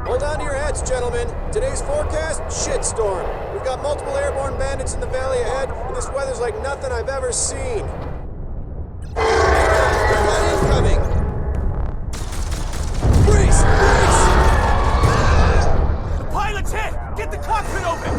Hold on to your hats, gentlemen. Today's forecast, shitstorm. We've got multiple airborne bandits in the valley ahead, and this weather's like nothing I've ever seen. Incoming! Brace! Brace! The pilot's hit! Get the cockpit open!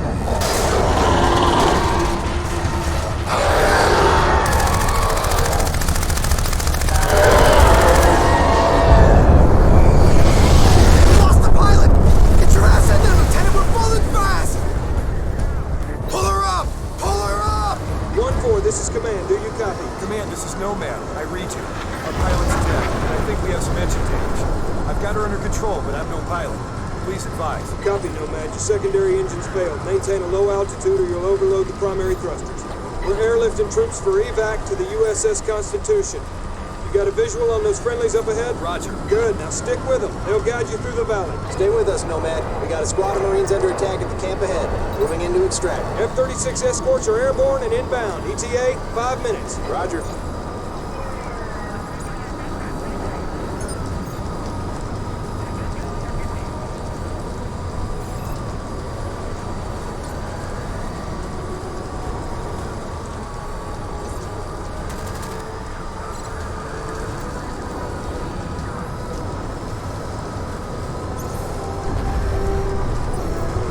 This is Command. Do you copy? Command, this is Nomad. I read you. Our pilot's dead, and I think we have some engine damage. I've got her under control, but I'm no pilot. Please advise. Copy, Nomad. Your secondary engines failed. Maintain a low altitude or you'll overload the primary thrusters. We're airlifting troops for evac to the USS Constitution. You got a visual on those friendlies up ahead? Roger. Good. Now stick with them. They'll guide you through the valley. Stay with us, Nomad. We got a squad of Marines under attack at the camp ahead. Moving in to extract. F-36 escorts are airborne and inbound. ETA, 5 minutes. Roger.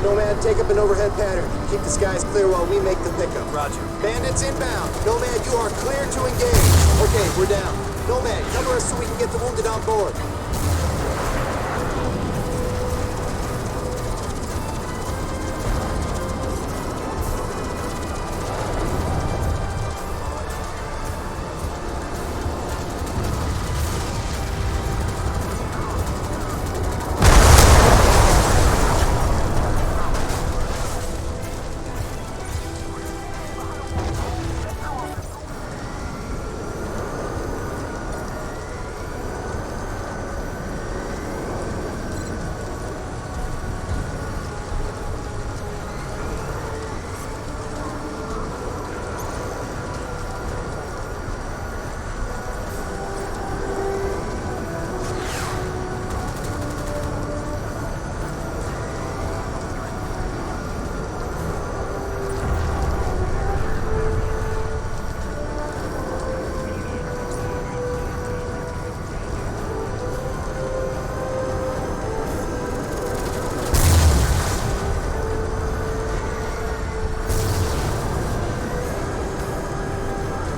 Nomad, take up an overhead pattern. Keep the skies clear while we make the pickup. Roger. Bandits inbound. Nomad, you are clear to engage. Okay, we're down. Nomad, cover us so we can get the wounded on board.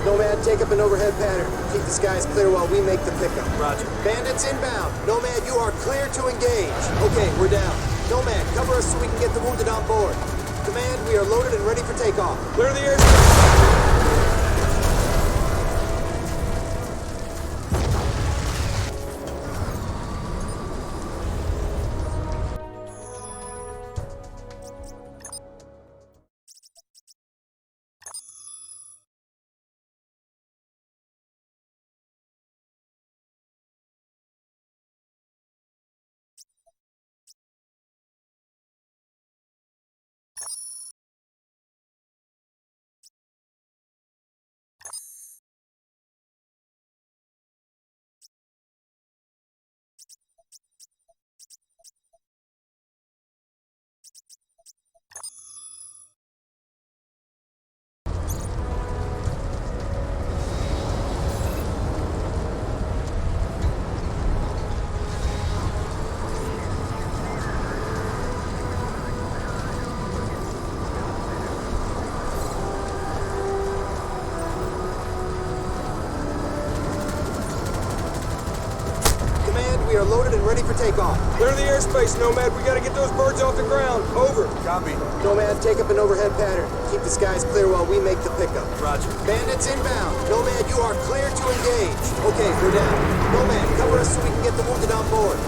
Nomad, take up an overhead pattern. Keep the skies clear while we make the pickup. Roger. Bandits inbound. Nomad, you are clear to engage. Okay, we're down. Nomad, cover us so we can get the wounded on board. Command, we are loaded and ready for takeoff. Clear the airspace. We are loaded and ready for takeoff. Clear the airspace, Nomad. We gotta get those birds off the ground. Over. Copy. Nomad, take up an overhead pattern. Keep the skies clear while we make the pickup. Roger. Bandits inbound. Nomad, you are clear to engage. Okay, we're down. Nomad, cover us so we can get the wounded on board.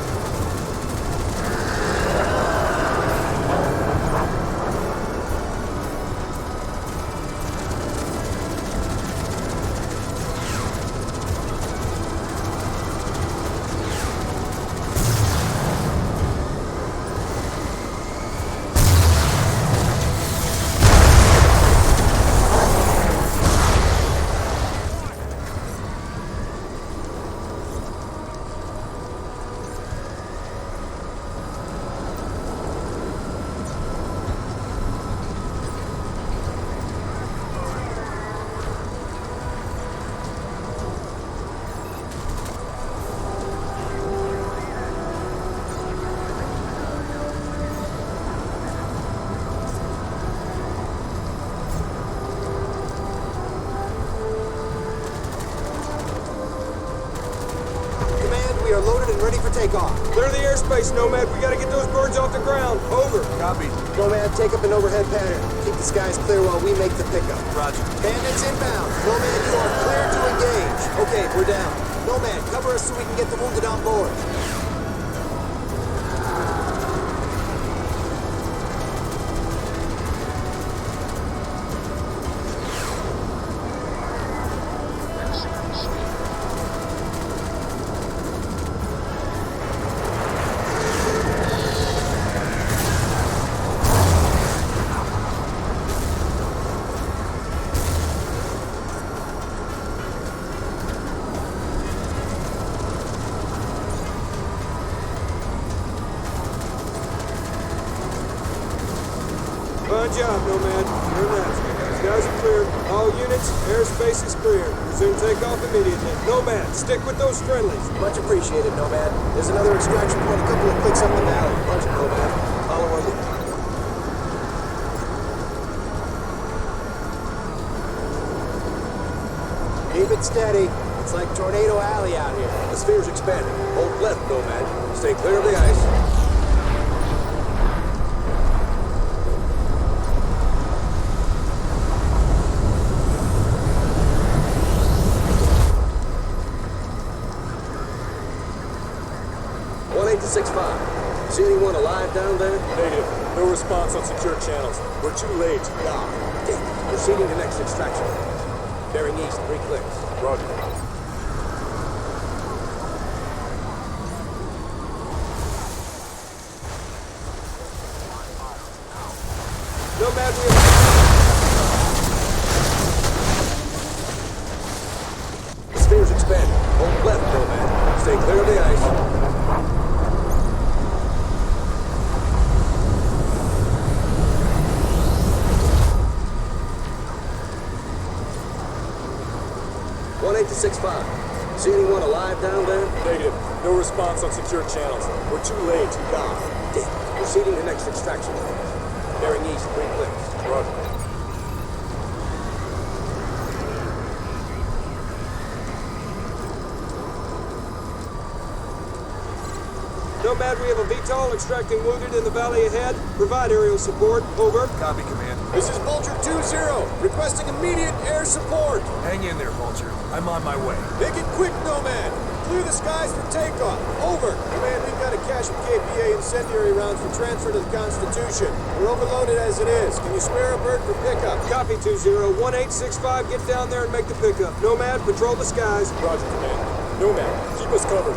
take off. Clear the airspace, Nomad. We gotta get those birds off the ground. Over. Copy. Nomad, take up an overhead pattern. Keep the skies clear while we make the pickup. Roger. Bandits inbound. Nomad, you are clear to engage. Okay, we're down. Nomad, cover us so we can get the wounded on board. Fine job, Nomad. You're next. Skies are clear. All units, airspace is clear. Resume takeoff immediately. Nomad, stick with those friendlies. Much appreciated, Nomad. There's another extraction point a couple of clicks up the valley. Bunch of Nomad. Follow our lead. Keep it steady. It's like Tornado Alley out here. The sphere's expanding. Hold left, Nomad. Stay clear of the ice. See anyone alive down there? Negative. No response on secure channels. We're too late. Ah, damn it. Proceeding to next extraction point. Bearing east, 3 clicks. Roger. Nomad, we have... The sphere's expanding. Hold left, Nomad. Stay clear of the ice. To 6-5. See anyone alive down there? Negative. No response on secure channels. We're too late. Ah, damn it. Proceeding to next extraction point. Bearing east, 3 clicks. Roger. Nomad, we have a VTOL extracting wounded in the valley ahead. Provide aerial support. Over. Copy, Command. This is Vulture 2-0. Requesting immediate air support. Hang in there, Vulture. I'm on my way. Make it quick, Nomad. Clear the skies for takeoff. Over. Command, we've got a cache of KPA incendiary rounds for transfer to the Constitution. We're overloaded as it is. Can you spare a bird for pickup? Copy 2-0. 1865, get down there and make the pickup. Nomad, patrol the skies. Roger, Command. Nomad, keep us covered.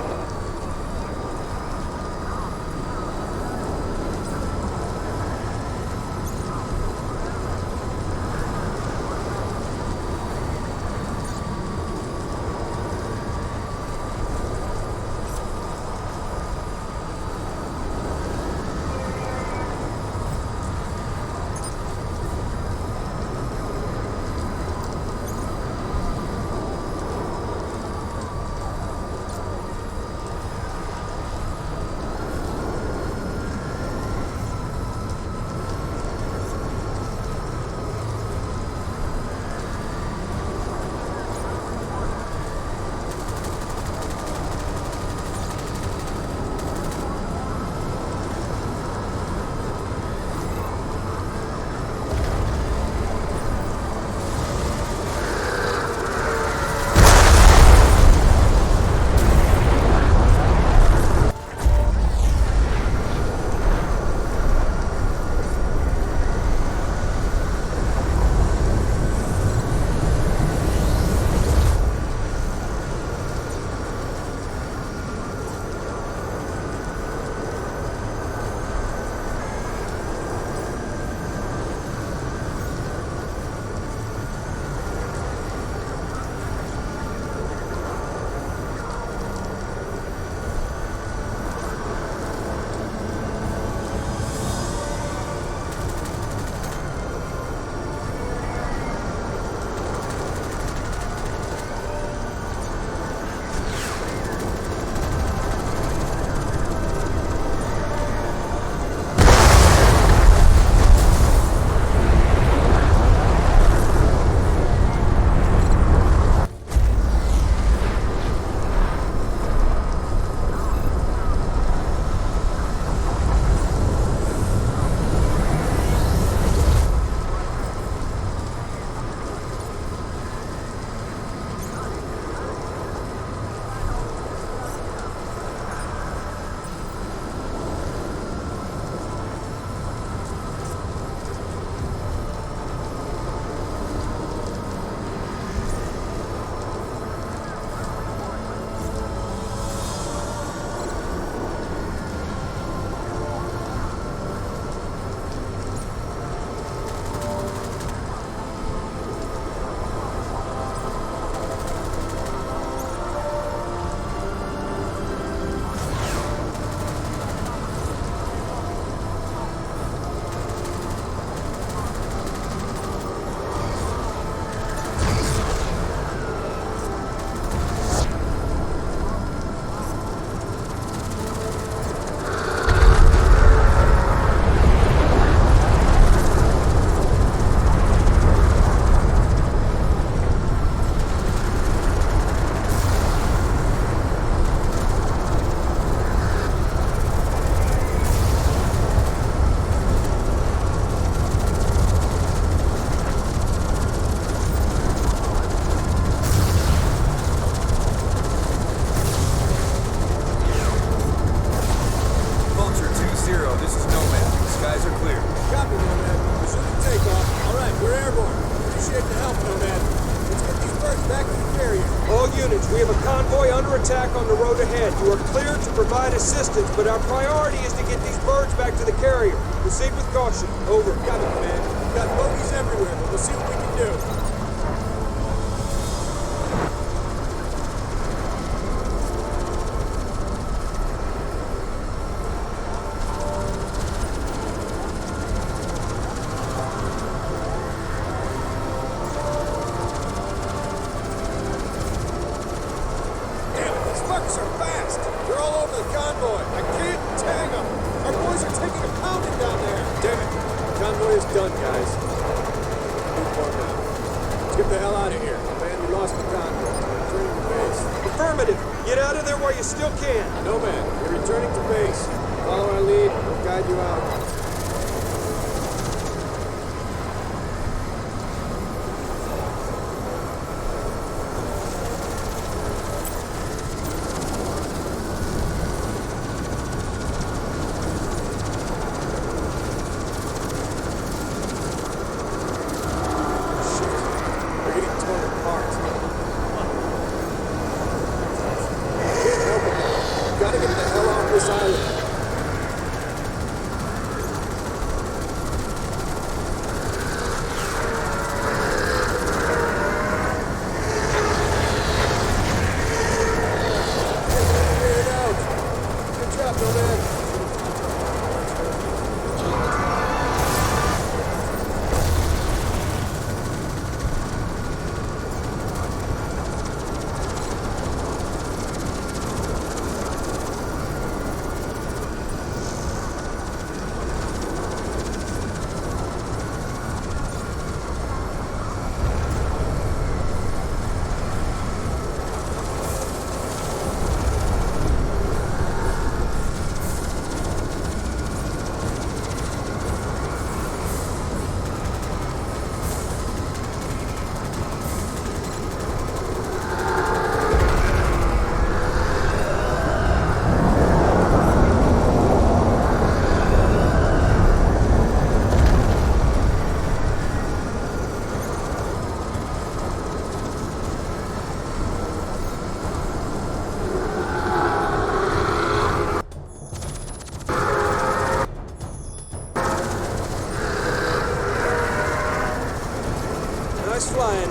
Appreciate the help, Nomad. Let's get these birds back to the carrier. All units, we have a convoy under attack on the road ahead. You are cleared to provide assistance, but our priority is to get these birds back to the carrier. Proceed with caution. Over. Got it, man. We've got bogies everywhere, but we'll see what we can do.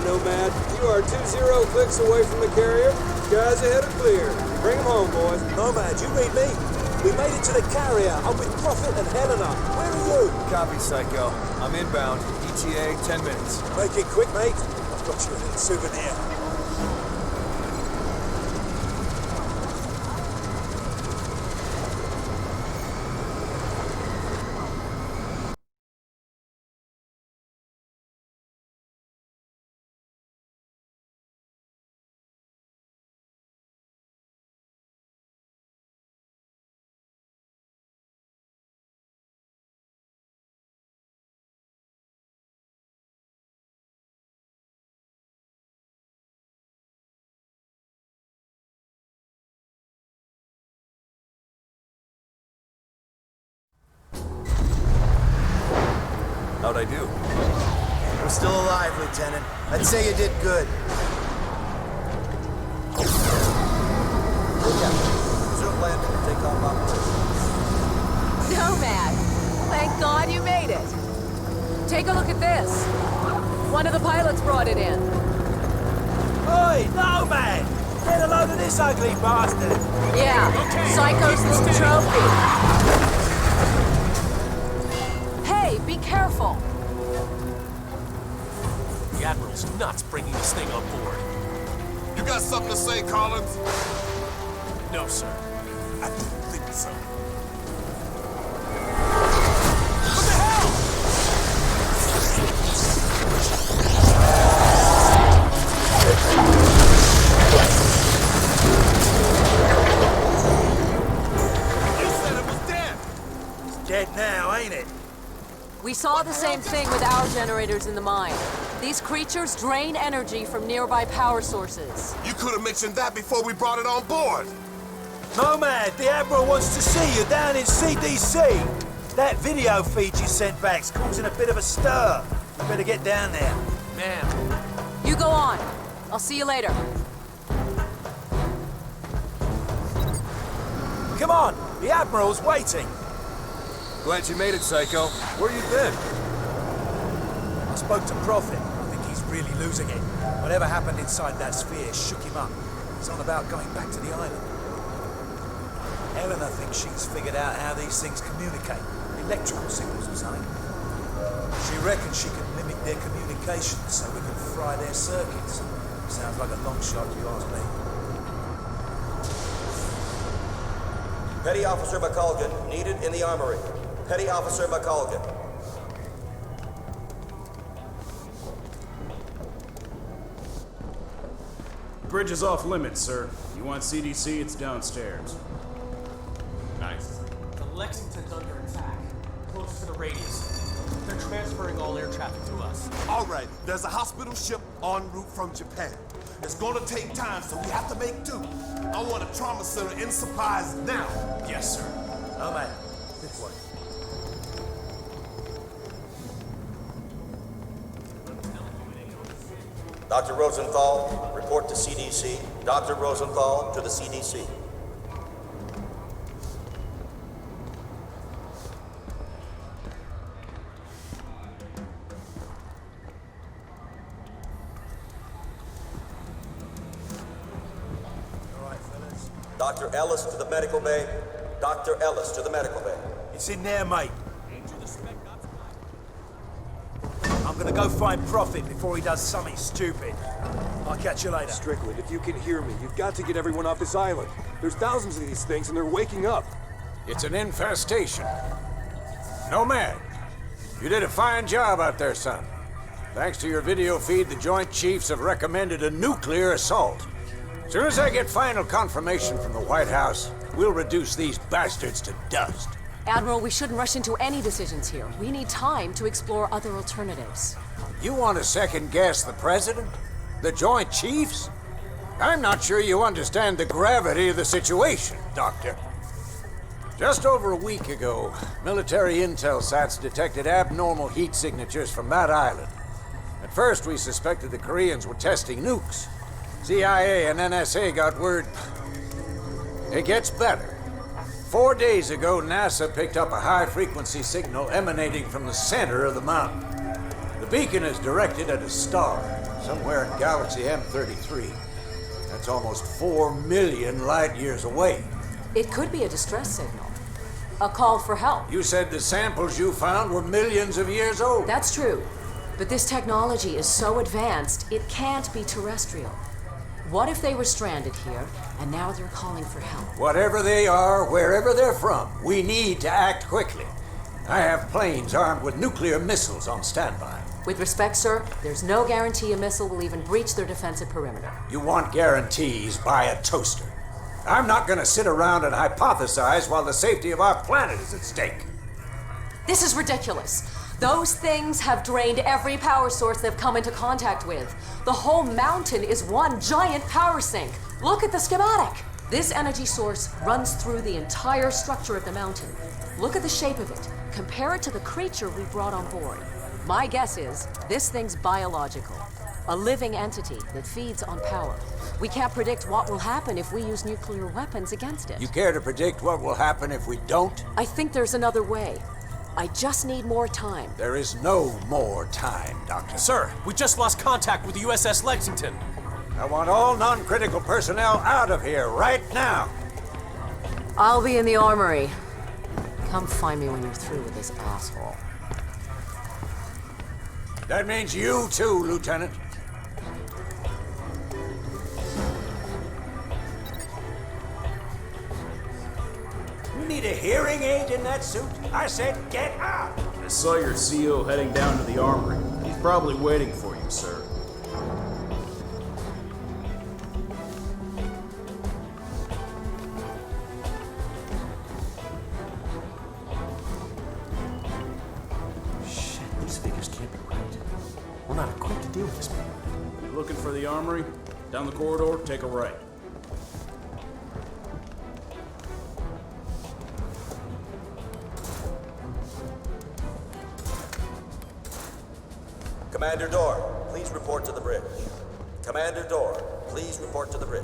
Nomad. You are 20 clicks away from the carrier. Skies ahead are clear. Bring them home, boys. Nomad, you read me? We made it to the carrier. I'm with Prophet and Helena. Where are you? Copy, Psycho. I'm inbound. ETA 10 minutes. Make it quick, mate. I've got you a little souvenir. How'd I do? We're still alive, Lieutenant. I'd say you did good. Look out. Resume landing and take off operations. Nomad! Thank God you made it. Take a look at this. One of the pilots brought it in. Oi, Nomad! Get a load of this ugly bastard! Yeah, Psycho's little trophy. Hey, be careful. The Admiral's nuts bringing this thing on board. You got something to say, Collins? No, sir. I didn't think so. What the hell? You said it was dead. It's dead now, ain't it? We saw the same thing with our generators in the mine. These creatures drain energy from nearby power sources. You could have mentioned that before we brought it on board. Nomad, the Admiral wants to see you down in CDC. That video feed you sent back's causing a bit of a stir. You better get down there. Ma'am. You go on. I'll see you later. Come on, the Admiral's waiting. Glad you made it, Psycho. Where you been? I spoke to Prophet. I think he's really losing it. Whatever happened inside that sphere shook him up. He's on about going back to the island. Eleanor thinks she's figured out how these things communicate. Electrical signals or something. She reckons she can mimic their communications so we can fry their circuits. Sounds like a long shot, if you ask me. Petty Officer McColgan needed in the armory. Petty Officer McColgan. Bridge is off limits, sir. You want CDC, it's downstairs. Nice. The Lexington's under attack. Close to the radius. They're transferring all air traffic to us. All right, there's a hospital ship en route from Japan. It's gonna take time, so we have to make do. I want a trauma center in supplies now. Yes, sir. Oh, man. This way. Dr. Rosenthal, report to CDC. Dr. Rosenthal to the CDC. Dr. Ellis to the medical bay. Dr. Ellis to the medical bay. It's in there, mate. I'm gonna go find Prophet before he does something stupid. I'll catch you later. Strickland, if you can hear me, you've got to get everyone off this island. There's thousands of these things, and they're waking up. It's an infestation. Nomad, you did a fine job out there, son. Thanks to your video feed, the Joint Chiefs have recommended a nuclear assault. As soon as I get final confirmation from the White House, we'll reduce these bastards to dust. Admiral, we shouldn't rush into any decisions here. We need time to explore other alternatives. You want to second-guess the President? The Joint Chiefs? I'm not sure you understand the gravity of the situation, Doctor. Just over a week ago, military intel sats detected abnormal heat signatures from that island. At first, we suspected the Koreans were testing nukes. CIA and NSA got word. It gets better. 4 days ago, NASA picked up a high-frequency signal emanating from the center of the mountain. The beacon is directed at a star, somewhere in galaxy M33. That's almost 4 million light-years away. It could be a distress signal. A call for help. You said the samples you found were millions of years old. That's true. But this technology is so advanced, it can't be terrestrial. What if they were stranded here, and now they're calling for help? Whatever they are, wherever they're from, we need to act quickly. I have planes armed with nuclear missiles on standby. With respect, sir, there's no guarantee a missile will even breach their defensive perimeter. You want guarantees, buy a toaster. I'm not gonna sit around and hypothesize while the safety of our planet is at stake. This is ridiculous. Those things have drained every power source they've come into contact with. The whole mountain is one giant power sink. Look at the schematic. This energy source runs through the entire structure of the mountain. Look at the shape of it. Compare it to the creature we brought on board. My guess is this thing's biological. A living entity that feeds on power. We can't predict what will happen if we use nuclear weapons against it. You care to predict what will happen if we don't? I think there's another way. I just need more time. There is no more time, Doctor. Sir, we just lost contact with the USS Lexington. I want all non-critical personnel out of here right now. I'll be in the armory. Come find me when you're through with this asshole. That means you too, Lieutenant. You need a hearing aid in that suit? I said get out! I saw your CO heading down to the armory. He's probably waiting for you, sir. Shit, these figures can't be right. We're not equipped to deal with this man. You're looking for the armory? Down the corridor, take a right. Commander Door, please report to the bridge. Commander Door, please report to the bridge.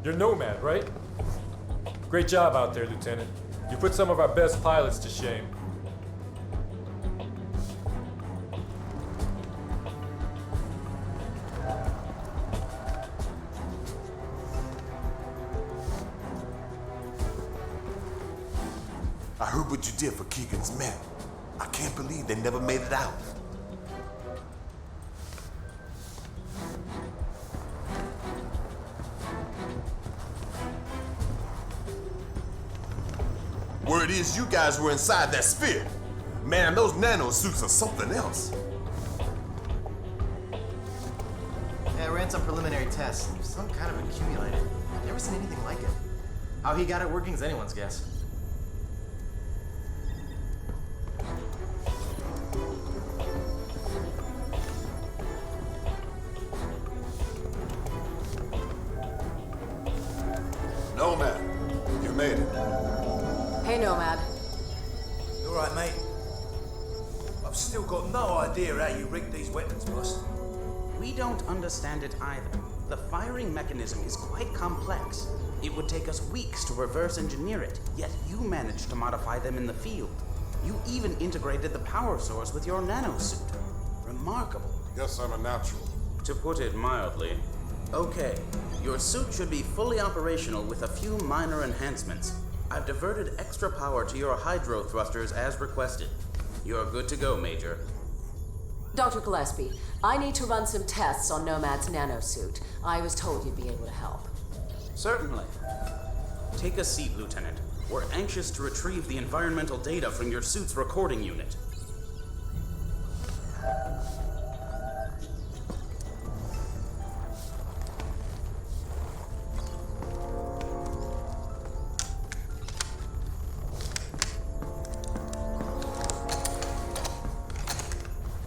You're Nomad, right? Great job out there, Lieutenant. You put some of our best pilots to shame. I heard what you did for Keegan's men. I can't believe they never made it out. Word is you guys were inside that sphere. Man, those nano suits are something else. Yeah, I ran some preliminary tests. Some kind of accumulator. I've never seen anything like it. How he got it working is anyone's guess. Nomad, you made it. Hey, Nomad. You alright, mate? I've still got no idea how you rigged these weapons, boss. We don't understand it either. The firing mechanism is quite complex. It would take us weeks to reverse engineer it, yet you managed to modify them in the field. You even integrated the power source with your nanosuit. Remarkable. Guess I'm a natural. To put it mildly. Okay, your suit should be fully operational with a few minor enhancements. I've diverted extra power to your hydro thrusters as requested. You're good to go, Major. Dr. Gillespie, I need to run some tests on Nomad's nanosuit. I was told you'd be able to help. Certainly. Take a seat, Lieutenant. We're anxious to retrieve the environmental data from your suit's recording unit.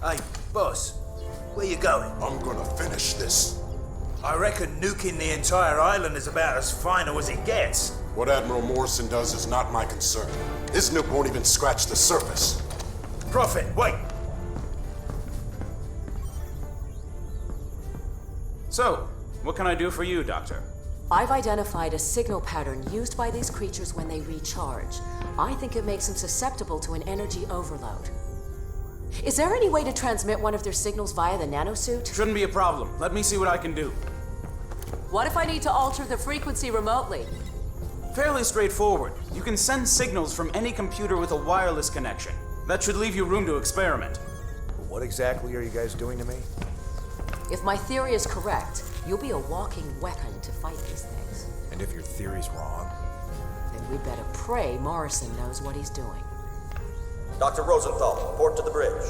Hey, boss, where you going? I'm gonna finish this. I reckon nuking the entire island is about as final as it gets. What Admiral Morrison does is not my concern. His nuke won't even scratch the surface. Prophet, wait! So, what can I do for you, Doctor? I've identified a signal pattern used by these creatures when they recharge. I think it makes them susceptible to an energy overload. Is there any way to transmit one of their signals via the nanosuit? Shouldn't be a problem. Let me see what I can do. What if I need to alter the frequency remotely? Fairly straightforward. You can send signals from any computer with a wireless connection. That should leave you room to experiment. What exactly are you guys doing to me? If my theory is correct, you'll be a walking weapon to fight these things. And if your theory's wrong? Then we'd better pray Morrison knows what he's doing. Dr. Rosenthal, report to the bridge.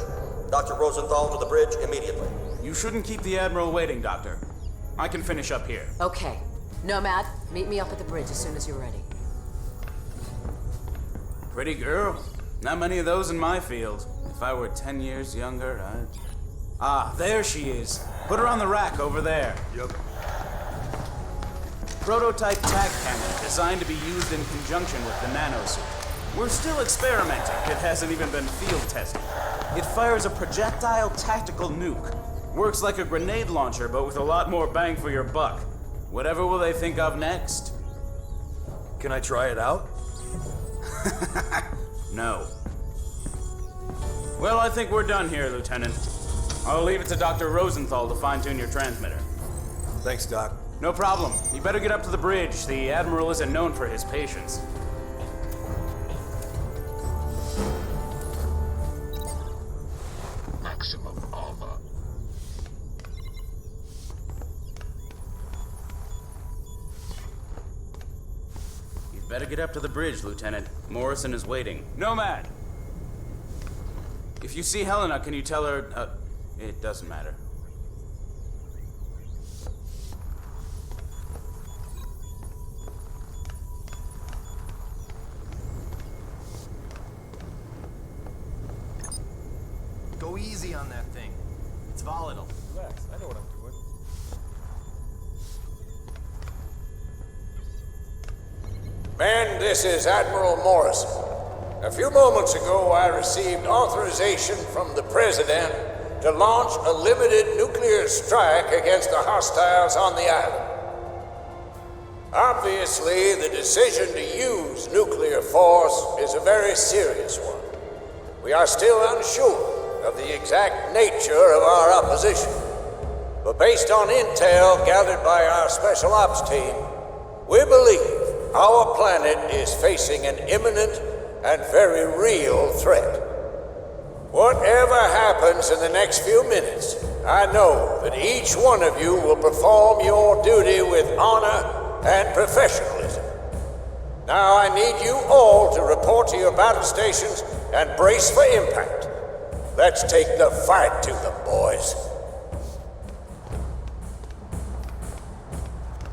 Dr. Rosenthal to the bridge immediately. You shouldn't keep the Admiral waiting, Doctor. I can finish up here. Okay. Nomad, meet me up at the bridge as soon as you're ready. Pretty girl. Not many of those in my field. If I were 10 years younger, I'd... Ah, there she is. Put her on the rack over there. Yep. Prototype tac cannon designed to be used in conjunction with the nanosuit. We're still experimenting. It hasn't even been field tested. It fires a projectile tactical nuke. Works like a grenade launcher, but with a lot more bang for your buck. Whatever will they think of next? Can I try it out? No. Well, I think we're done here, Lieutenant. I'll leave it to Dr. Rosenthal to fine-tune your transmitter. Thanks, Doc. No problem. You better get up to the bridge. The Admiral isn't known for his patience. Maximum armor. You'd better get up to the bridge, Lieutenant. Morrison is waiting. Nomad! If you see Helena, can you tell her... it doesn't matter. Go easy on that thing. It's volatile. Relax, I know what I'm doing. Men, this is Admiral Morrison. A few moments ago, I received authorization from the President to launch a limited nuclear strike against the hostiles on the island. Obviously, the decision to use nuclear force is a very serious one. We are still unsure of the exact nature of our opposition, but based on intel gathered by our Special Ops team, we believe our planet is facing an imminent and very real threat. Whatever happens in the next few minutes, I know that each one of you will perform your duty with honor and professionalism. Now I need you all to report to your battle stations and brace for impact. Let's take the fight to them, boys.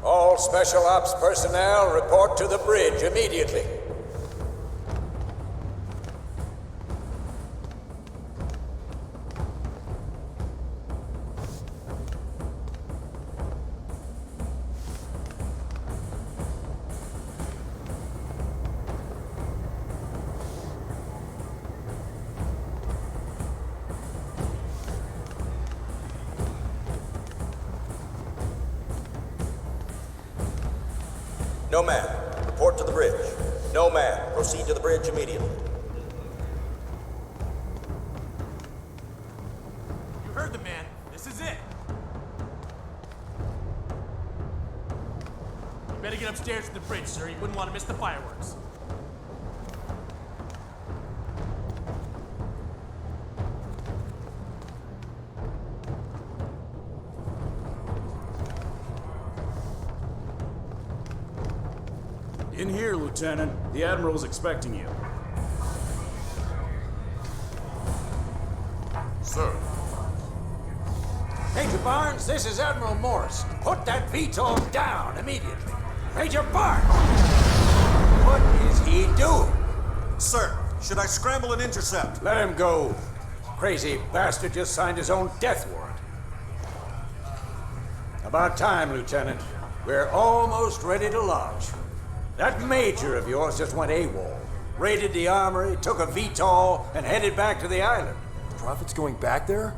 All Special Ops personnel report to the bridge immediately. Nomad, report to the bridge. Nomad, proceed to the bridge immediately. You heard the man. This is it. You better get upstairs to the bridge, sir. You wouldn't want to miss the fireworks. In here, Lieutenant. The Admiral's expecting you. Sir. Major Barnes, this is Admiral Morris. Put that VTOL down immediately. Major Barnes! What is he doing? Sir, should I scramble and intercept? Let him go. Crazy bastard just signed his own death warrant. About time, Lieutenant. We're almost ready to launch. That major of yours just went AWOL. Raided the armory, took a VTOL, and headed back to the island. Prophet's going back there?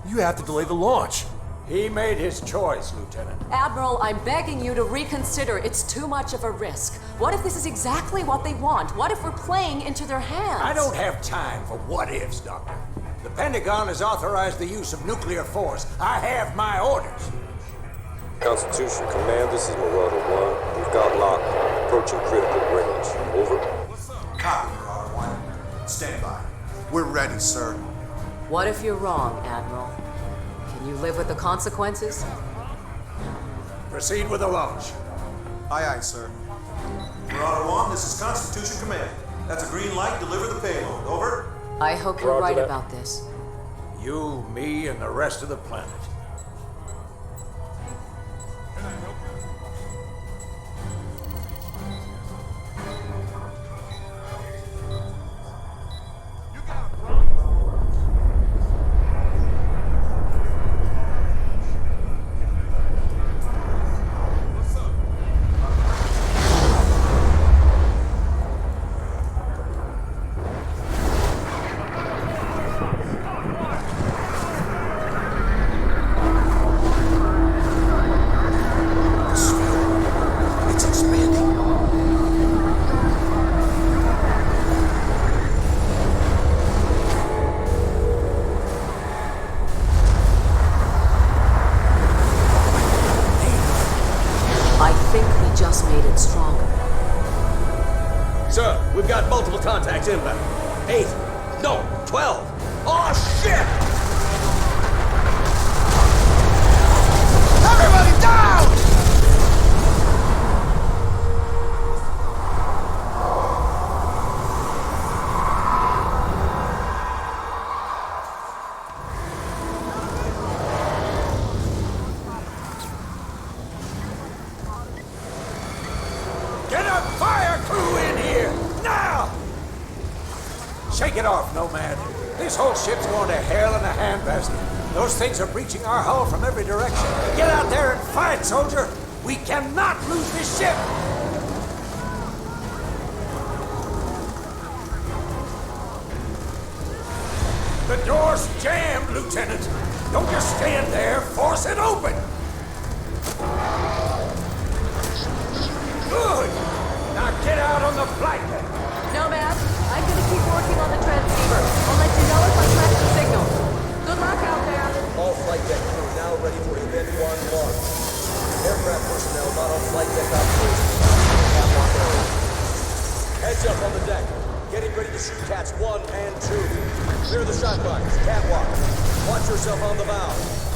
You have to delay the launch. He made his choice, Lieutenant. Admiral, I'm begging you to reconsider. It's too much of a risk. What if this is exactly what they want? What if we're playing into their hands? I don't have time for what-ifs, Doctor. The Pentagon has authorized the use of nuclear force. I have my orders. Constitution Command, this is Marauder 1. We've got locked. Approaching critical range. Over. Copy, Marauder 1. Stand by. We're ready, sir. What if you're wrong, Admiral? Can you live with the consequences? Proceed with the launch. Aye, aye, sir. Marauder 1, this is Constitution Command. That's a green light. Deliver the payload. Over. I hope you're right about this. You, me, and the rest of the planet. Sir, we've got multiple contacts inbound. 8, no, 12. Oh, shit! Everybody down! Get a fire crew in here, now! Shake it off, Nomad. This whole ship's going to hell in a handbasket. Those things are breaching our hull from every direction. Get out there and fight, soldier! We cannot lose this ship! door's jammed, Lieutenant. Don't just stand there. Force it open. Good. Now get out on the flight deck. Nomad, I'm gonna keep working on the transceiver. I'll let you know if I track the signal. Good luck out there. All flight deck crew now ready for Event 1 launch. Aircraft personnel not on flight deck operations. Catwalk area. Heads up on the deck. Getting ready to shoot cats 1 and 2. Clear the shot lines. Catwalk. Watch yourself on the bow.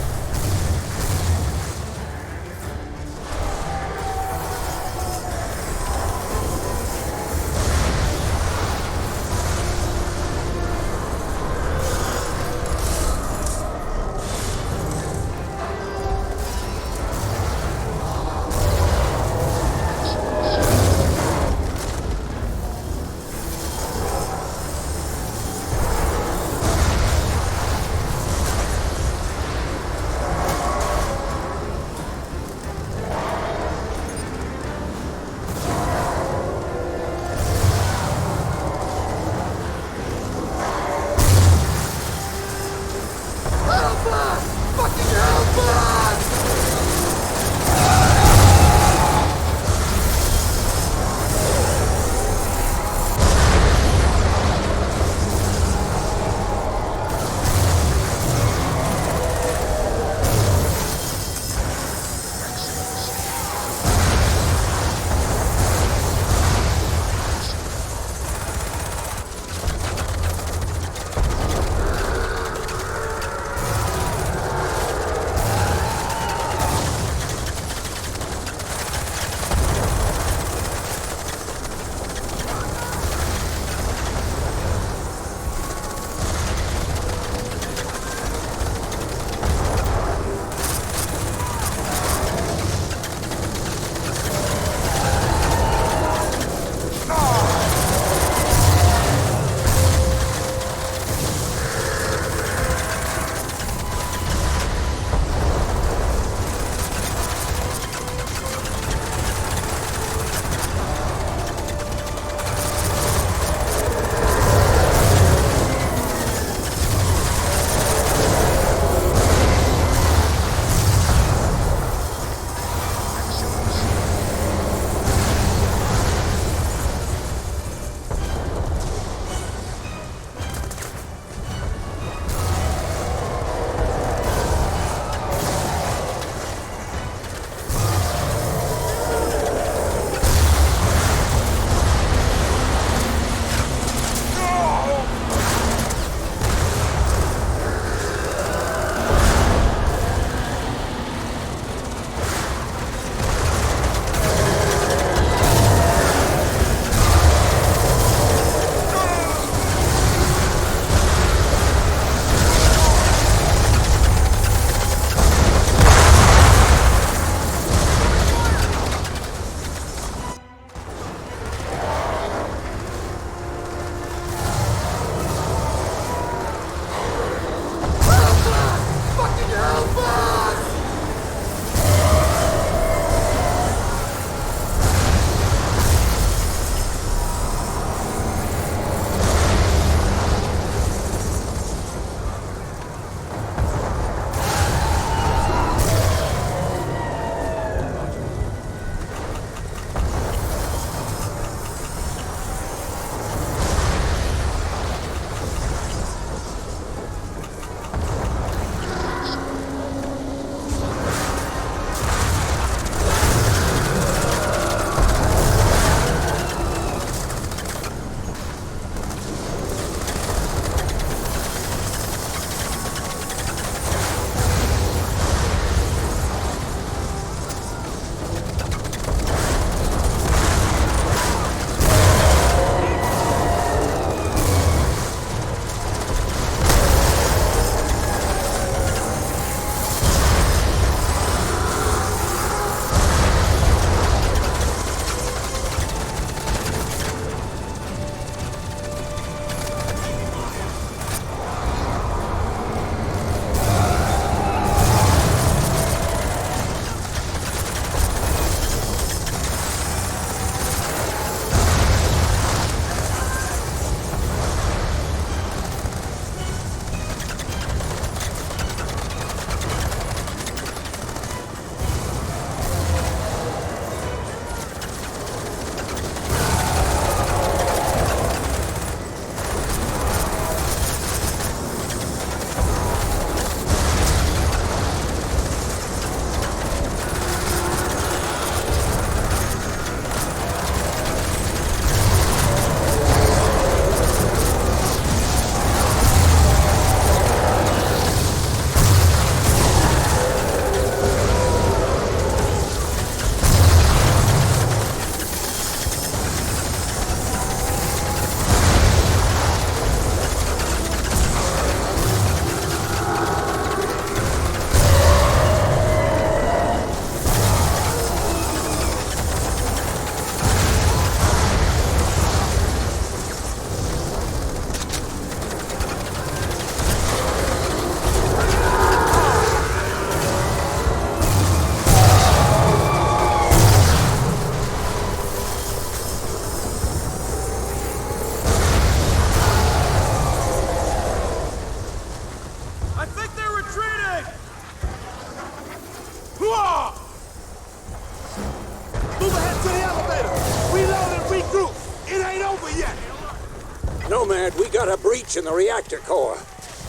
Nomad, we got a breach in the reactor core.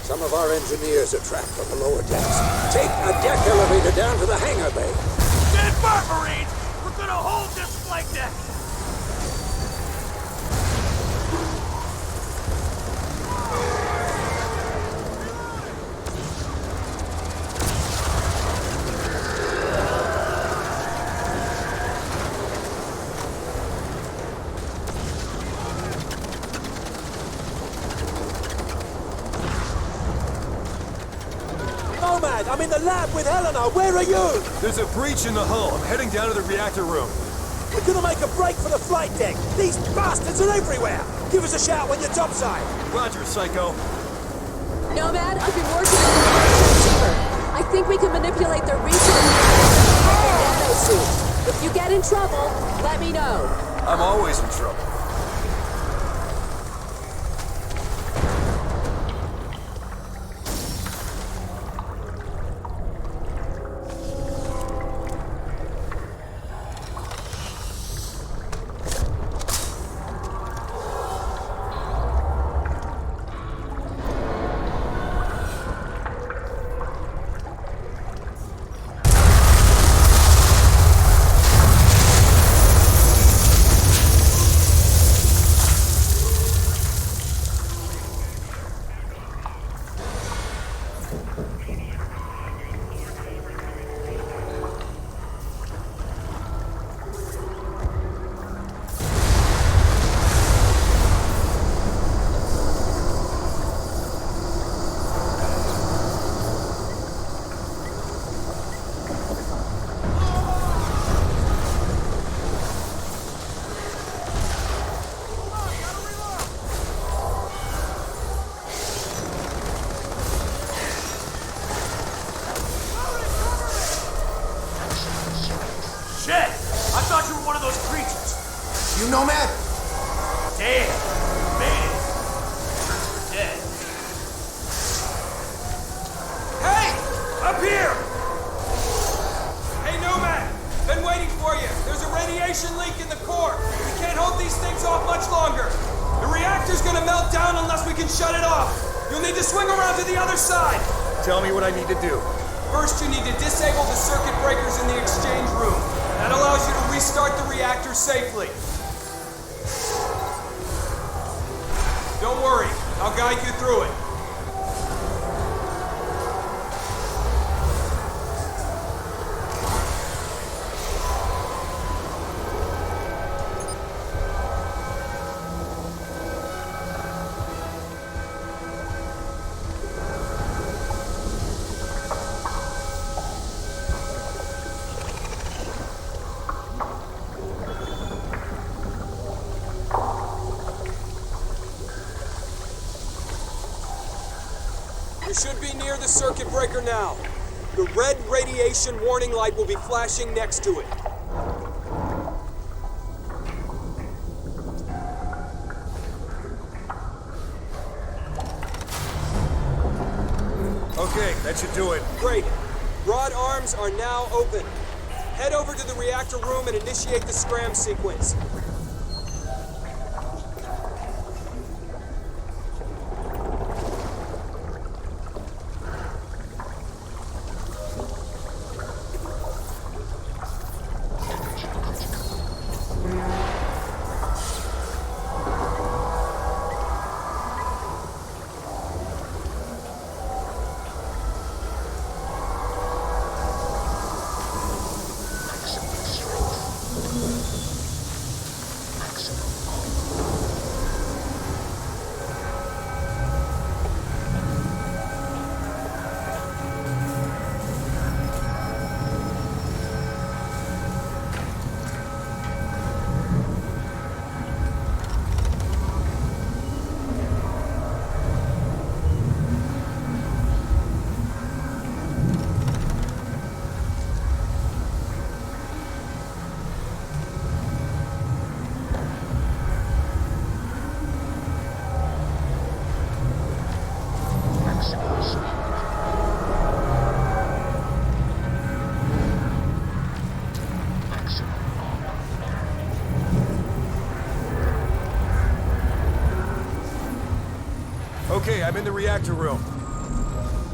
Some of our engineers are trapped on the lower decks. Take a deck elevator down to the hangar bay. Stand by, Marines! We're gonna hold this flight deck! Nomad, I'm in the lab with Helena. Where are you? There's a breach in the hull. I'm heading down to the reactor room. We're gonna make a break for the flight deck. These bastards are everywhere. Give us a shout when you're topside. Roger, Psycho. Nomad, I've been working with the transceiver. I think we can manipulate the region nanosuit. If you get in trouble, let me know. I'm always in trouble. You Nomad? Damn, man. Dead. Hey! Up here! Hey, Nomad! Been waiting for you. There's a radiation leak in the core. We can't hold these things off much longer. The reactor's gonna melt down unless we can shut it off. You'll need to swing around to the other side. Tell me what I need to do. First, you need to disable the circuit breakers in the exchange room. That allows you to restart the reactor safely. Don't worry, I'll guide you through it. You should be near the circuit breaker now. The red radiation warning light will be flashing next to it. Okay, that should do it. Great. Broad arms are now open. Head over to the reactor room and initiate the scram sequence. Okay, I'm in the reactor room.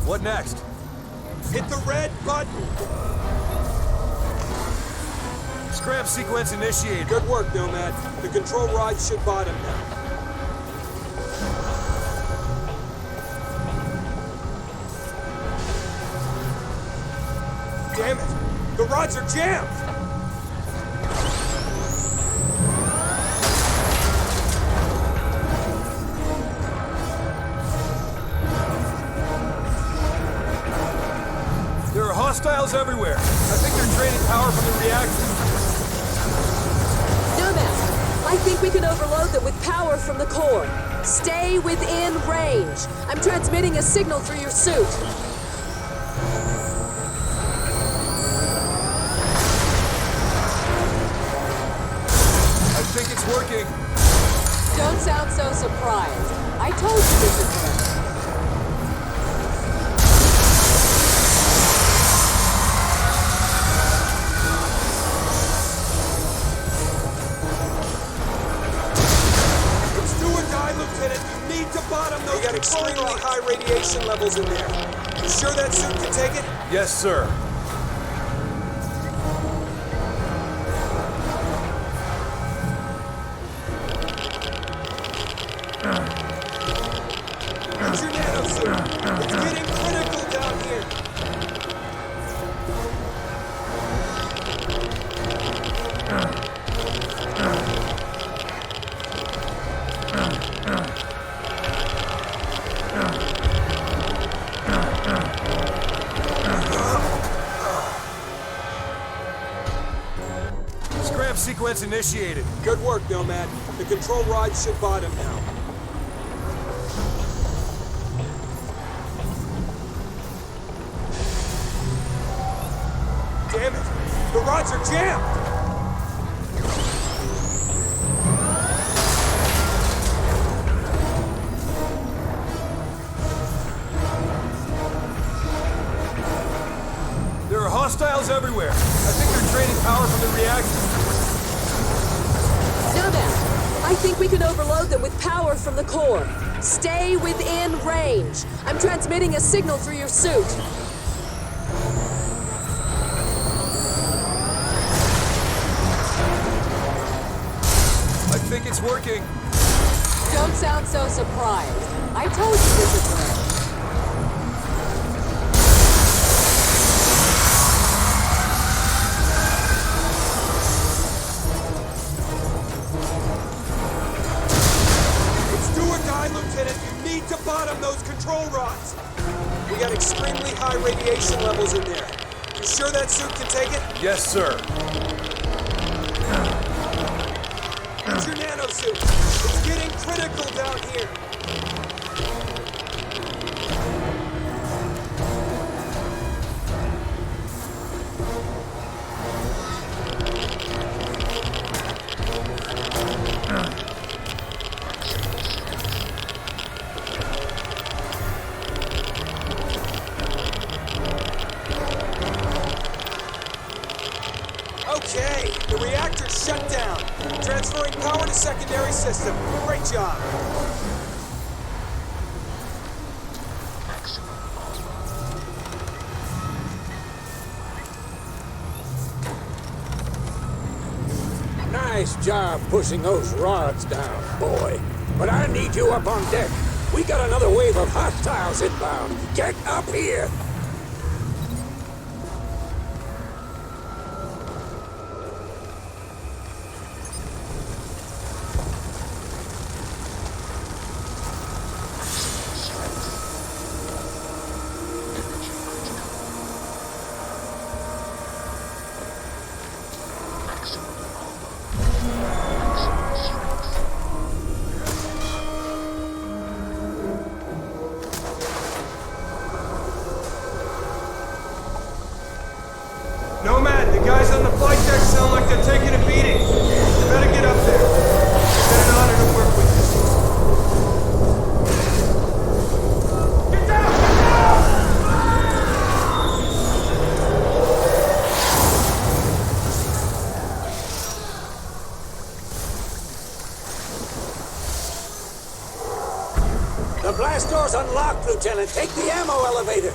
What next? Hit the red button. Scrap sequence initiated. Good work, Nomad. The control rod should bottom now. Damn it! The rods are jammed! There are hostiles everywhere. I think they're draining power from the reactor. Nomad, I think we can overload them with power from the core. Stay within range. I'm transmitting a signal through your suit. I think it's working. Don't sound so surprised. I told you this would work. It's do or die, Lieutenant. You need to bottom those. You got extremely high radiation levels in there. You sure that suit can take it? Yes, sir. Use your nanosuit. It's getting critical down here. Scrap sequence initiated. Good work, Nomad. The control rod should bottom now. Damn it! The rods are jammed! There are hostiles everywhere. I think they're draining power from the reactor. Nomad, I think we can overload them with power from the core. Stay within range. I'm transmitting a signal through your suit. I think it's working. Don't sound so surprised. I told you this would work. It's do or die, Lieutenant. You need to bottom those control rods. We got extremely high radiation levels in there. You sure that suit can take it? Yes, sir. Use your nanosuit. It's getting critical down here. Okay, the reactor's shut down. Transferring power to secondary system. Great job. Nice job pushing those rods down, boy. But I need you up on deck. We got another wave of hostiles inbound. Get up here! Nomad, the guys on the flight deck sound like they're taking a beating. You better get up there. It's been an honor to work with you. Get down! Get down! The blast door's unlocked, Lieutenant. Take the ammo elevator.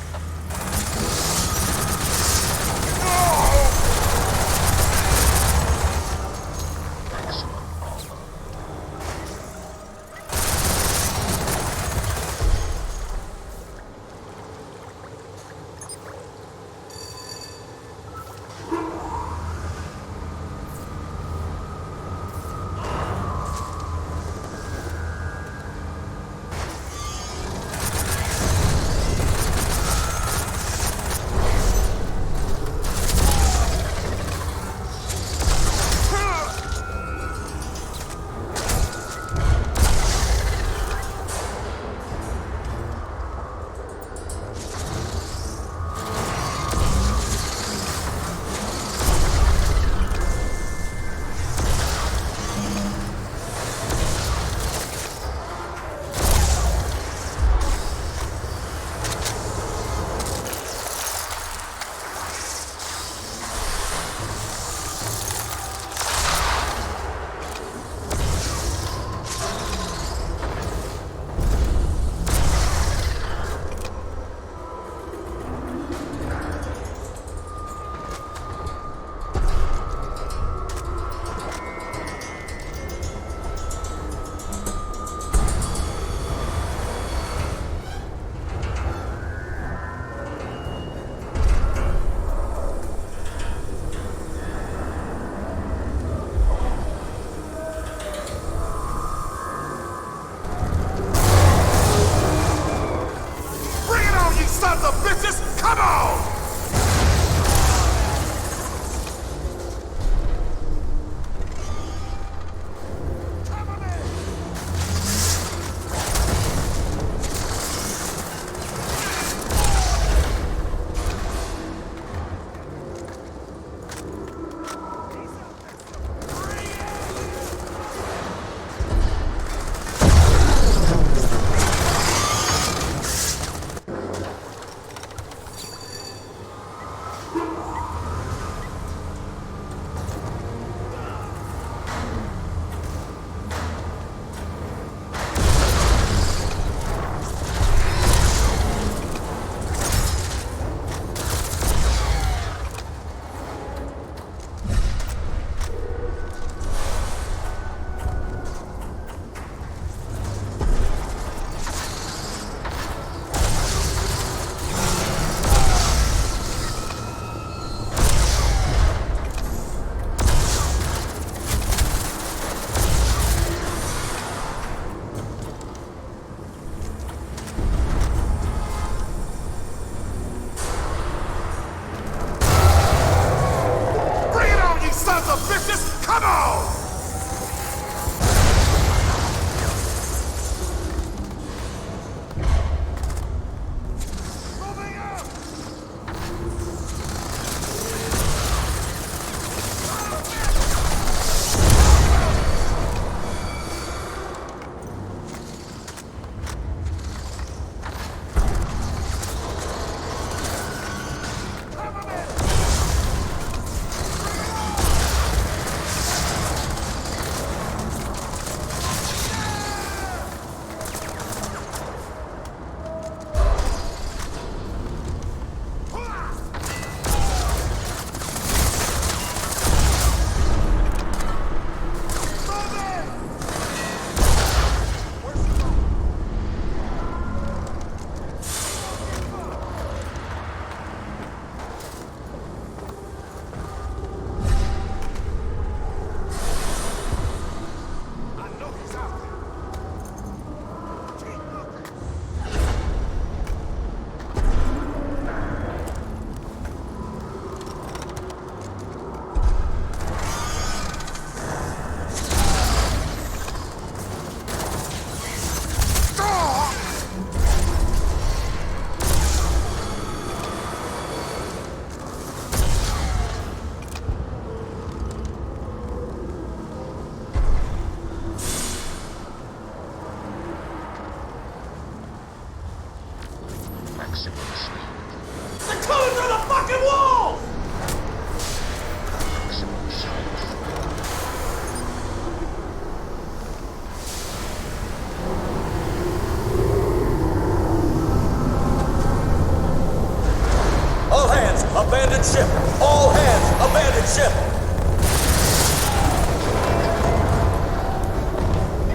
Captured ship!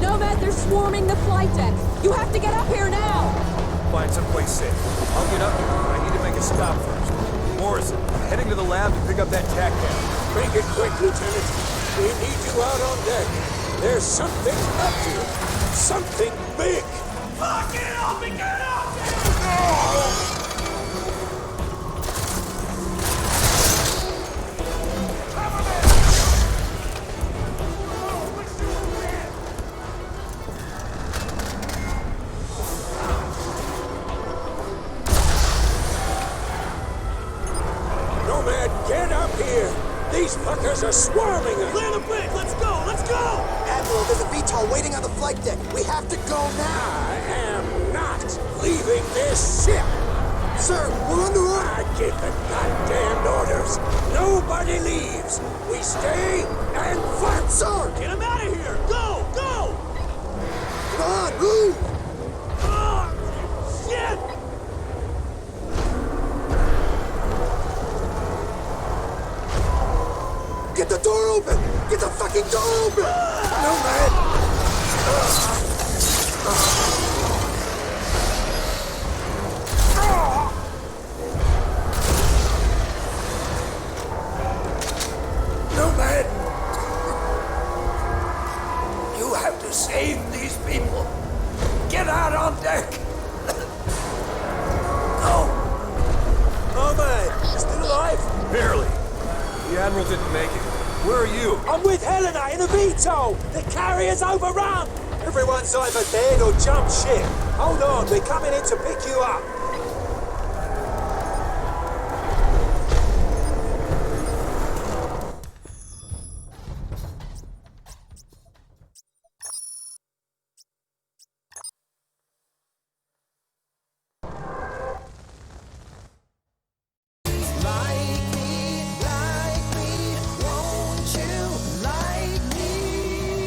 Nomad, they're swarming the flight deck. You have to get up here now. Find someplace safe. I'll get up here, but I need to make a stop first. Morrison, I'm heading to the lab to pick up that tac down. Make it quick, Lieutenant. We need you out on deck. There's something up here. Something big. Fuck, get it off me! Get it off! Nomad, get up here. These fuckers are swarming us. Clear the bridge! Let's go! Let's go! Admiral, there's a VTOL waiting on the flight deck. We have to go now. I am not leaving this ship. Sir, we're under I give the goddamn orders. Nobody leaves. We stay and fight. Sir! Get him out of here! Go! Go! Come on, move! Oh, shit! Get the door open! Get the fucking door open! Nomad! Nomad! You have to save these people. Get out on deck. Go! Nomad, you still alive? Barely. The Admiral didn't make it. Where are you? I'm with Helena in a VTOL! The carrier's overrun! Everyone's either dead or jumped ship. Hold on, we're coming in to pick you up.